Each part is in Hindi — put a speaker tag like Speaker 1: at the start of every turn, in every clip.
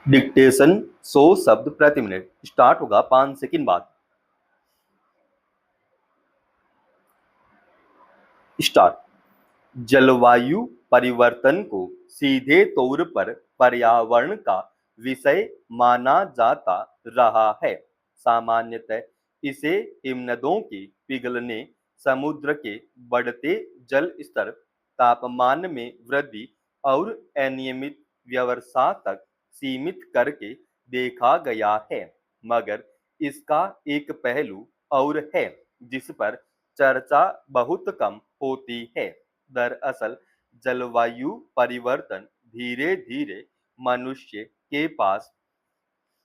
Speaker 1: डिक्टेशन 100 शब्द प्रति मिनट स्टार्ट होगा 5 सेकंड बाद। स्टार्ट। जलवायु परिवर्तन को सीधे तौर पर पर्यावरण का विषय माना जाता रहा है। सामान्यतः इसे हिमनदों के पिघलने, समुद्र के बढ़ते जल स्तर, तापमान में वृद्धि और अनियमित वर्षा तक सीमित करके देखा गया है। मगर इसका एक पहलू और है जिस पर चर्चा बहुत कम होती है। दरअसल जलवायु परिवर्तन धीरे धीरे मनुष्य के पास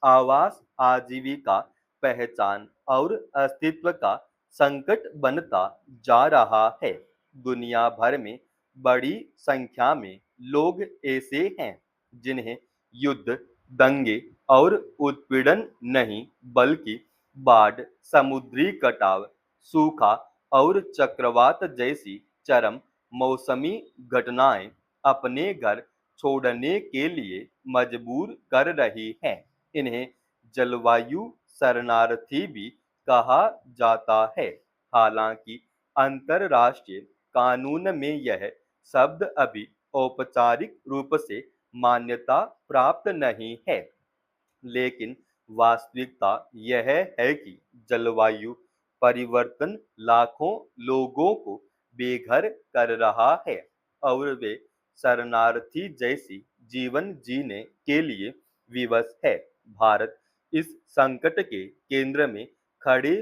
Speaker 1: आवास, आजीविका, पहचान और अस्तित्व का संकट बनता जा रहा है। दुनिया भर में बड़ी संख्या में लोग ऐसे हैं जिन्हें युद्ध, दंगे और उत्पीड़न नहीं बल्कि बाढ़, समुद्री कटाव, सूखा और चक्रवात जैसी चरम मौसमी घटनाएं अपने घर छोड़ने के लिए मजबूर कर रही हैं। इन्हें जलवायु शरणार्थी भी कहा जाता है। हालांकि अंतरराष्ट्रीय कानून में यह शब्द अभी औपचारिक रूप से मान्यता प्राप्त नहीं है, लेकिन वास्तविकता यह है कि जलवायु परिवर्तन लाखों लोगों को बेघर कर रहा है और वे शरणार्थी जैसी जीवन जीने के लिए विवश है। भारत इस संकट के केंद्र में खड़े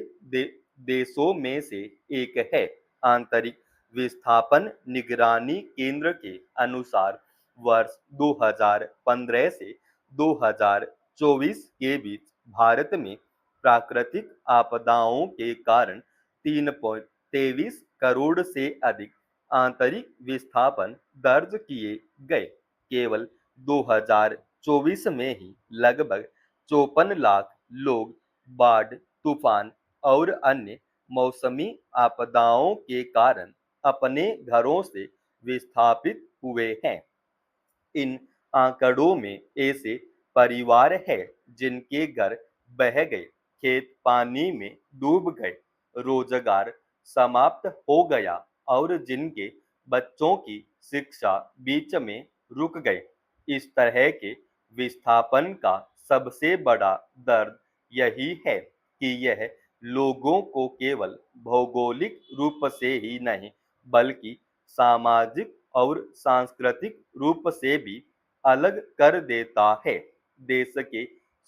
Speaker 1: देशों में से एक है। आंतरिक विस्थापन निगरानी केंद्र के अनुसार वर्ष 2015 से 2024 के बीच भारत में प्राकृतिक आपदाओं के कारण 3.23 करोड़ से अधिक आंतरिक विस्थापन दर्ज किए गए। केवल 2024 में ही लगभग 54 लाख लोग बाढ़, तूफान और अन्य मौसमी आपदाओं के कारण अपने घरों से विस्थापित हुए हैं। इन आंकड़ों में ऐसे परिवार हैं जिनके घर बह गए, खेत पानी में डूब गए, रोजगार समाप्त हो गया और जिनके बच्चों की शिक्षा बीच में रुक गई। इस तरह के विस्थापन का सबसे बड़ा दर्द यही है कि यह लोगों को केवल भौगोलिक रूप से ही नहीं बल्कि सामाजिक और सांस्कृतिक रूप से भी अलग कर देता है। देश के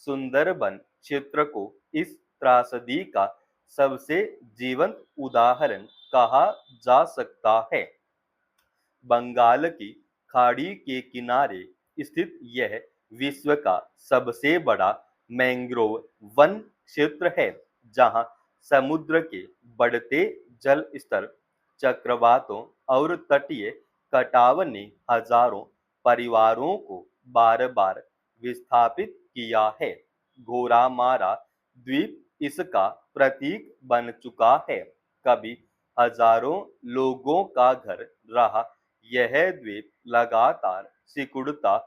Speaker 1: सुंदरबन क्षेत्र को इस त्रासदी का सबसे जीवंत उदाहरण कहा जा सकता है। बंगाल की खाड़ी के किनारे स्थित यह विश्व का सबसे बड़ा मैंग्रोव वन क्षेत्र है, जहां समुद्र के बढ़ते जल स्तर, चक्रवातों और तटीय कटाव ने हजारों परिवारों को बार बार विस्थापित किया है। घोरामारा द्वीप इसका प्रतीक बन चुका है। कभी हजारों लोगों का घर रहा यह द्वीप लगातार सिकुड़ता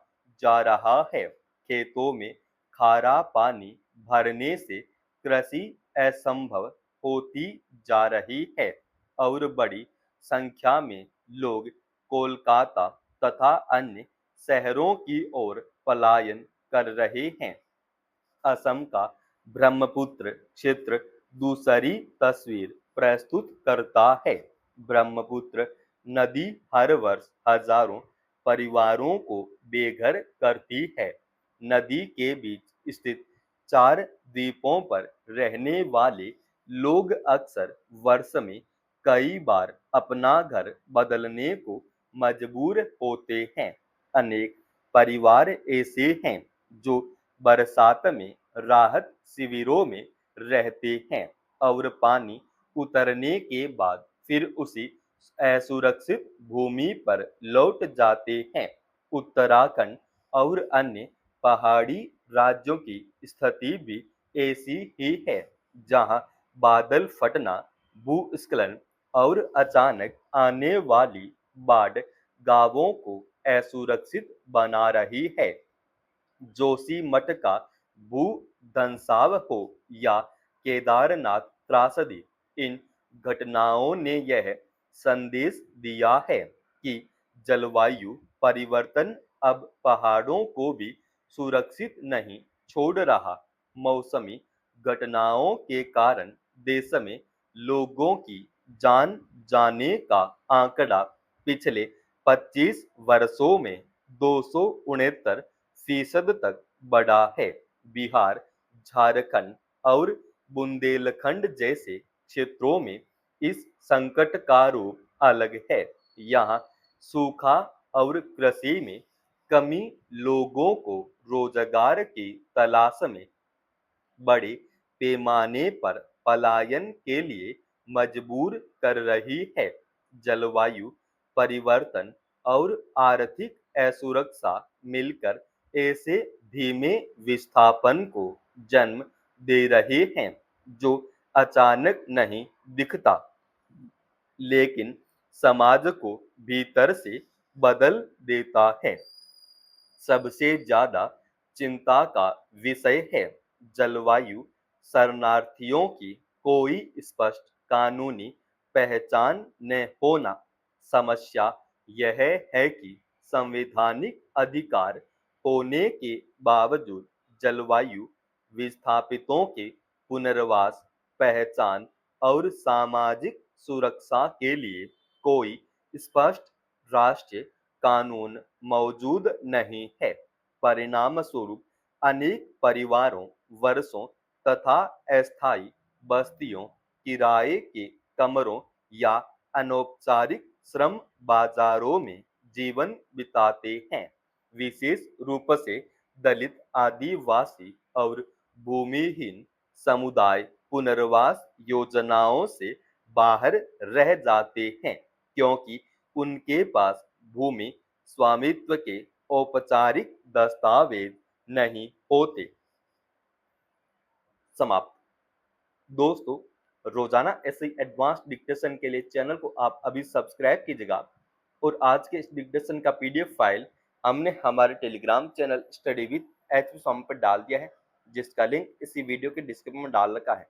Speaker 1: जा रहा है। खेतों में खारा पानी भरने से कृषि असंभव होती जा रही है और बड़ी संख्या में लोग कोलकाता तथा अन्य शहरों की ओर पलायन कर रहे हैं। असम का ब्रह्मपुत्र क्षेत्र दूसरी तस्वीर प्रस्तुत करता है। ब्रह्मपुत्र नदी हर वर्ष हजारों परिवारों को बेघर करती है। नदी के बीच स्थित 4 द्वीपों पर रहने वाले लोग अक्सर वर्ष में कई बार अपना घर बदलने को मजबूर होते हैं। अनेक परिवार ऐसे हैं जो बरसात में राहत शिविरों में रहते हैं और पानी उतरने के बाद फिर उसी असुरक्षित भूमि पर लौट जाते हैं। उत्तराखंड और अन्य पहाड़ी राज्यों की स्थिति भी ऐसी ही है, जहां बादल फटना, भूस्खलन और अचानक आने वाली बाढ़ गांवों को असुरक्षित बना रही है। जोशीमठ का भू धंसाव हो या केदारनाथ त्रासदी, इन घटनाओं ने यह संदेश दिया है कि जलवायु परिवर्तन अब पहाड़ों को भी सुरक्षित नहीं छोड़ रहा। मौसमी घटनाओं के कारण देश में लोगों की जान जाने का आंकड़ा पिछले 25 वर्षों में 269% तक बढ़ा है। बिहार, झारखंड और बुंदेलखंड जैसे क्षेत्रों में इस संकट का रूप अलग है। यहाँ सूखा और कृषि में कमी लोगों को रोजगार की तलाश में बड़े पैमाने पर पलायन के लिए मजबूर कर रही है। जलवायु परिवर्तन और आर्थिक असुरक्षा मिलकर ऐसे धीमे विस्थापन को जन्म दे रहे हैं जो अचानक नहीं दिखता, लेकिन समाज को भीतर से बदल देता है। सबसे ज्यादा चिंता का विषय है जलवायु शरणार्थियों की कोई स्पष्ट कानूनी पहचान न होना। समस्या यह है कि संवैधानिक अधिकार होने के बावजूद जलवायु विस्थापितों के पुनर्वास, पहचान और सामाजिक सुरक्षा के लिए कोई स्पष्ट राष्ट्रीय कानून मौजूद नहीं है। परिणाम स्वरूप अनेक परिवारों, वर्षों तथा अस्थायी बस्तियों, किराए के कमरों या अनौपचारिक श्रम बाजारों में जीवन बिताते हैं। विशेष रूप से दलित, आदिवासी और भूमिहीन समुदाय पुनर्वास योजनाओं से बाहर रह जाते हैं क्योंकि उनके पास भूमि स्वामित्व के औपचारिक दस्तावेज नहीं होते। समाप्त। दोस्तों, रोजाना ऐसे एडवांस डिक्टेशन के लिए चैनल को आप अभी सब्सक्राइब कीजिएगा और आज के इस डिक्टेशन का पीडीएफ फाइल हमने हमारे Telegram channel study with H Swami पर डाल दिया है, जिसका लिंक इसी वीडियो के डिस्क्रिप्शन में डाल रखा है।